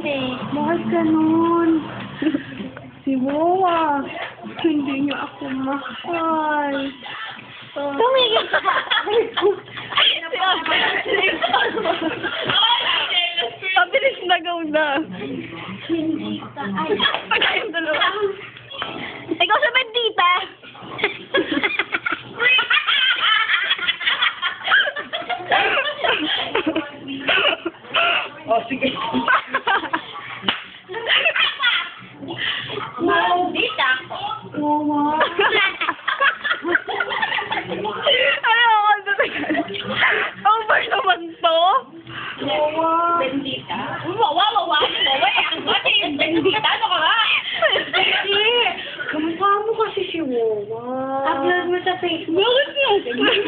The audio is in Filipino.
Bakit ganun? Si Wawa. Hindi niyo ako mahal. Tumigil ka! Pabilis na gaw na. Hindi ka. Ay, Pagkayong dalawa. Ikaw sa bendita! oh, sige. Bendita? Wawa. Ayoko na over naman to. Wawa. Bendita? Wawa. Bendita? Ano ka ba? Hindi. Kamukha mo kasi si Wawa. Upload mo sa Facebook. Bakit yan?